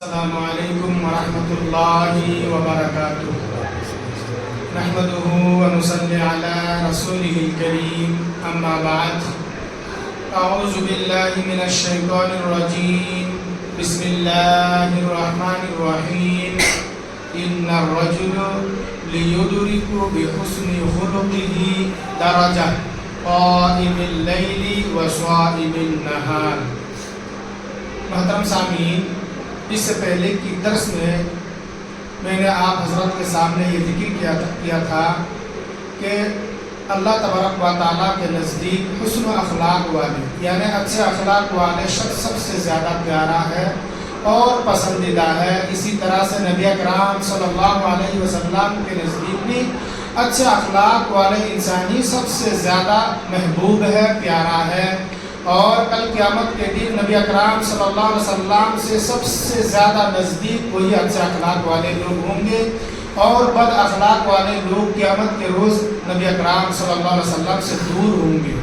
السلام علیکم ورحمۃ اللہ وبرکاتہ نحمده ونصلی علی رسوله الکریم اما بعد اعوذ باللہ من الشیطان الرجیم بسم اللہ الرحمن الرحیم ان الرجل لیدرک بحسن خلقه درجہ قائم اللیل وصائم النہار۔ محترم سامعین، اس سے پہلے کی درس میں نے آپ حضرت کے سامنے یہ ذکر کیا تھا کہ اللہ تبارک و تعالیٰ کے نزدیک حسن و اخلاق والے یعنی اچھے اخلاق والے شخص سب سے زیادہ پیارا ہے اور پسندیدہ ہے۔ اسی طرح سے نبی اکرام صلی اللہ علیہ وسلم کے نزدیک بھی اچھے اخلاق والے انسانی سب سے زیادہ محبوب ہے، پیارا ہے، اور کل قیامت کے دن نبی اکرام صلی اللہ علیہ وسلم سے سب سے زیادہ نزدیک وہی اچھے اخلاق والے لوگ ہوں گے، اور بد اخلاق والے لوگ قیامت کے روز نبی اکرام صلی اللہ علیہ وسلم سے دور ہوں گے۔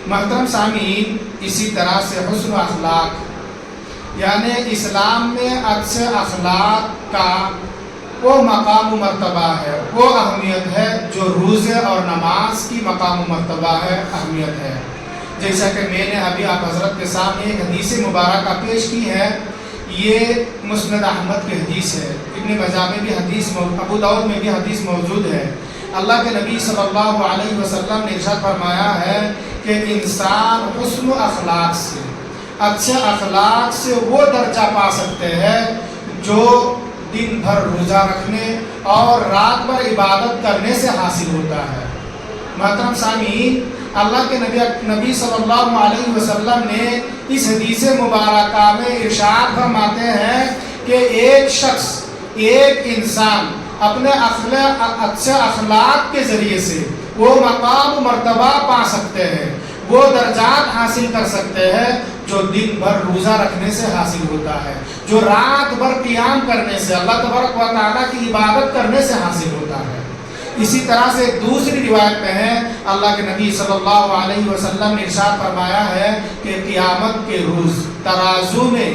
محترم سامعین، اسی طرح سے حسن و اخلاق یعنی اسلام میں اچھے اخلاق کا وہ مقام و مرتبہ ہے، وہ اہمیت ہے جو روزے اور نماز کی مقام و مرتبہ ہے، اہمیت ہے۔ جیسا کہ میں نے ابھی آپ حضرت کے سامنے ایک حدیث مبارکہ پیش کی ہے، یہ مسند احمد کی حدیث ہے، ابن ماجہ میں بھی حدیث، ابو داؤد میں بھی حدیث موجود ہے۔ اللہ کے نبی صلی اللہ علیہ وسلم نے ارشاد فرمایا ہے کہ انسان حسن و اخلاق سے، اچھے اخلاق سے وہ درجہ پا سکتے ہیں جو دن بھر روزہ رکھنے اور رات بھر عبادت کرنے سے حاصل ہوتا ہے۔ محترم سامعین، اللہ کے نبی صلی اللہ علیہ وسلم نے اس حدیث مبارکہ میں ارشاد فرماتے ہیں کہ ایک شخص، ایک انسان اپنے اچھے اخلاق کے ذریعے سے وہ مقام و مرتبہ پا سکتے ہیں، وہ درجات حاصل کر سکتے ہیں جو دن بھر روزہ رکھنے سے حاصل ہوتا ہے، جو رات بھر قیام کرنے سے، اللہ تبارک و تعالیٰ کی عبادت کرنے سے حاصل ہوتا ہے۔ اسی طرح سے دوسری روایت میں ہے، اللہ کے نبی صلی اللہ علیہ وسلم نے ارشاد فرمایا ہے کہ قیامت کے روز ترازو میں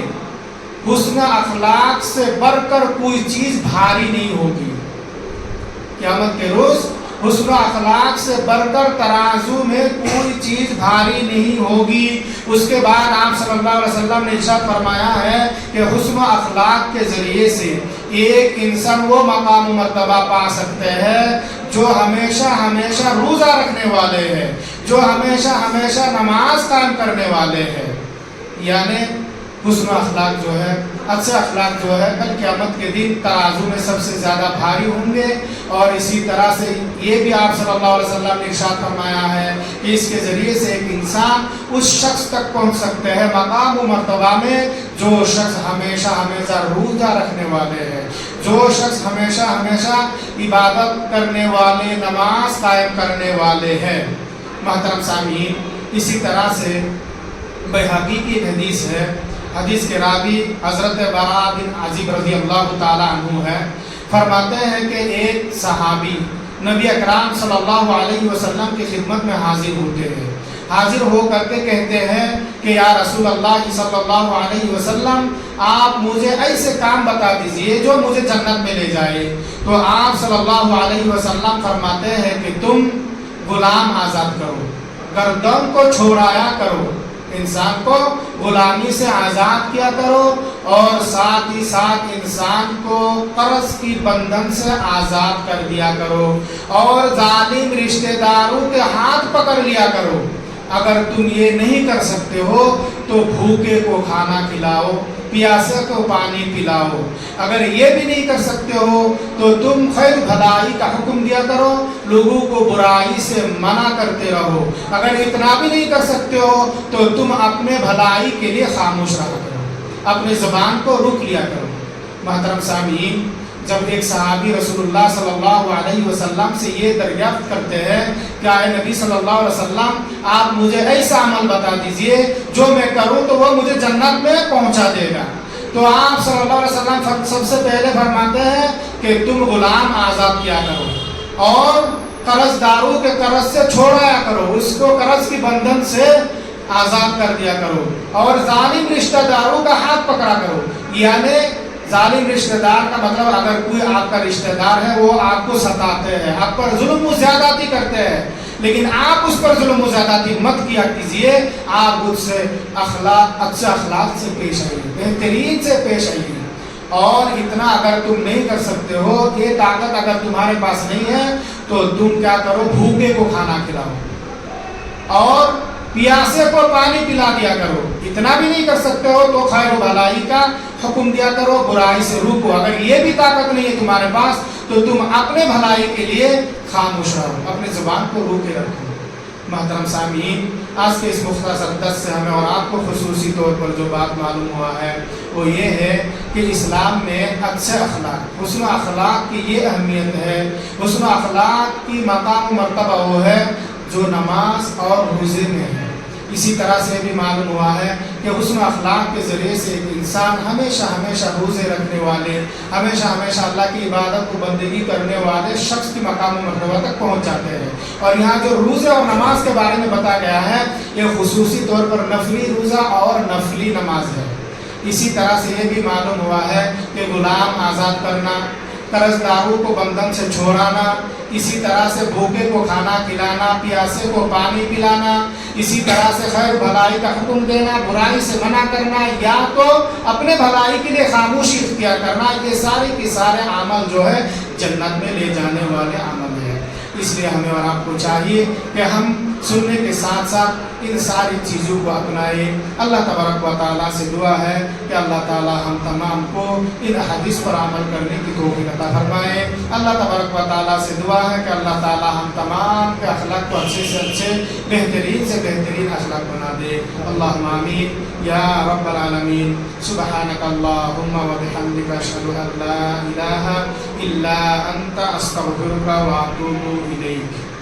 حسن اخلاق سے بڑھ کر کوئی چیز بھاری نہیں ہوگی۔ قیامت کے روز حسن اخلاق سے بڑھ کر ترازو میں کوئی چیز بھاری نہیں ہوگی۔ اس کے بعد آپ صلی اللہ علیہ وسلم نے ارشاد فرمایا ہے کہ حسن اخلاق کے ذریعے سے ایک انسان وہ مقام و مرتبہ پا سکتے ہیں جو ہمیشہ روزہ رکھنے والے ہیں، جو ہمیشہ نماز قائم کرنے والے ہیں۔ یعنی حسن اخلاق جو ہے، اچھے اخلاق جو ہے، کل قیامت کے دن ترازو میں سب سے زیادہ بھاری ہوں گے۔ اور اسی طرح سے یہ بھی آپ صلی اللہ علیہ وسلم نے ارشاد فرمایا ہے کہ اس کے ذریعے سے ایک انسان اس شخص تک پہنچ سکتے ہیں مقام و مرتبہ میں جو شخص ہمیشہ روزہ رکھنے والے ہیں، جو شخص ہمیشہ عبادت کرنے والے، نماز قائم کرنے والے ہیں۔ محترم سامعین، اسی طرح سے بیہقی کی ایک حدیث ہے، حدیث کے راوی حضرت براء بن عازب رضی اللہ تعالی عنہ ہے، فرماتے ہیں کہ ایک صحابی نبی اکرام صلی اللہ علیہ وسلم کی خدمت میں حاضر ہوتے ہیں، حاضر ہو کر کے کہتے ہیں کہ یا رسول اللہ صلی اللہ علیہ وسلم، آپ مجھے ایسے کام بتا دیجئے جو مجھے جنت میں لے جائے۔ تو آپ صلی اللہ علیہ وسلم فرماتے ہیں کہ تم غلام آزاد کرو، گردن کو چھوڑایا کرو، انسان کو غلامی سے آزاد کیا کرو، اور ساتھ ہی ساتھ انسان کو قرض کی بندھن سے آزاد کر دیا کرو، اور ظالم رشتہ داروں کے ہاتھ پکڑ لیا کرو۔ اگر تم یہ نہیں کر سکتے ہو تو بھوکے کو کھانا کھلاؤ، پیاسے کو پانی پلاؤ۔ اگر یہ بھی نہیں کر سکتے ہو تو تم خیر بھلائی کا حکم دیا کرو، لوگوں کو برائی سے منع کرتے رہو۔ اگر اتنا بھی نہیں کر سکتے ہو تو تم اپنے بھلائی کے لیے خاموش رہا کرو، اپنے زبان کو روک لیا کرو۔ محترم سامعین، جب ایک صحابی رسول اللہ صلی اللہ علیہ وسلم سے یہ دریافت کرتے ہیں کہ اے نبی صلی اللہ علیہ وسلم، آپ مجھے ایسا عمل بتا دیجئے جو میں کروں تو وہ مجھے جنت میں پہنچا دے گا، تو آپ صلی اللہ علیہ وسلم سب سے پہلے فرماتے ہیں کہ تم غلام آزاد کیا کرو، اور قرض داروں کے قرض سے چھوڑایا کرو، اس کو قرض کی بندھن سے آزاد کر دیا کرو، اور ظالم رشتہ داروں کا ہاتھ پکڑا کرو۔ یعنی ظالم رشتہ دار کا مطلب اگر کوئی آپ کا رشتہ دار ہے وہ آپ کو ستاتے ہیں، آپ پر ظلم و زیادتی کرتے ہیں، لیکن آپ اس پر ظلم و زیادتی مت کیا کیجیے، آپ اس سے اچھے اخلاق سے پیش آئیے، بہترین سے پیش آئیے۔ اور اتنا اگر تم نہیں کر سکتے ہو، یہ طاقت اگر تمہارے پاس نہیں ہے تو تم کیا کرو، بھوکے کو کھانا کھلاؤ اور پیاسے کو پانی پلا دیا کرو۔ اتنا بھی نہیں کر سکتے ہو تو خیر و بھلائی کا حکم دیا کرو، برائی سے روکو۔ اگر یہ بھی طاقت نہیں ہے تمہارے پاس تو تم اپنے بھلائی کے لیے خاموش رہو، اپنی زبان کو روکے رکھو۔ محترم سامعین، آج کے اس مختصر درس سے ہمیں اور آپ کو خصوصی طور پر جو بات معلوم ہوا ہے وہ یہ ہے کہ اسلام میں اچھے اخلاق، حسن اخلاق کی یہ اہمیت ہے، حسن اخلاق کی مقام و مرتبہ وہ ہے جو نماز اور روزے میں ہے۔ اسی طرح سے بھی معلوم ہوا ہے کہ حسن اخلاق کے ذریعے سے ایک انسان ہمیشہ روزے رکھنے والے، ہمیشہ اللہ کی عبادت و بندگی کرنے والے شخص کی مقام و مرتبہ تک پہنچ جاتے ہیں۔ اور یہاں جو روزے اور نماز کے بارے میں بتایا گیا ہے یہ خصوصی طور پر نفلی روزہ اور نفلی نماز ہے۔ اسی طرح سے یہ بھی معلوم ہوا ہے کہ غلام آزاد کرنا، قرض داروں کو بندھن سے چھوڑانا، اسی طرح سے بھوکے کو کھانا کھلانا، پیاسے کو پانی پلانا، اسی طرح سے خیر بھلائی کا حکم دینا، برائی سے منع کرنا، یا تو اپنے بھلائی کے لیے خاموشی اختیار کرنا، یہ سارے کے سارے عمل جو ہے جنت میں لے جانے والے عمل ہیں۔ اس لیے ہمیں اور آپ کو چاہیے کہ ہم سننے کے ساتھ ساتھ ان ساری چیزوں کو اپنائیں۔ اللہ تبارک و تعالیٰ سے دعا ہے کہ اللہ تعالیٰ ہم تمام کو ان حدیث پر عمل کرنے کی توفیق عطا فرمائے۔ اللہ تبارک و تعالیٰ سے دعا ہے کہ اللہ تعالیٰ ہم تمام کے اخلاق کو اچھے سے اچھے، بہترین سے بہترین اخلاق بنا دے۔ اللہم آمین یا رب العالمین۔ سبحانک اللہم و بحمدک، اشہد ان لا الہ الا انت، استغفرک و اتوب الیک۔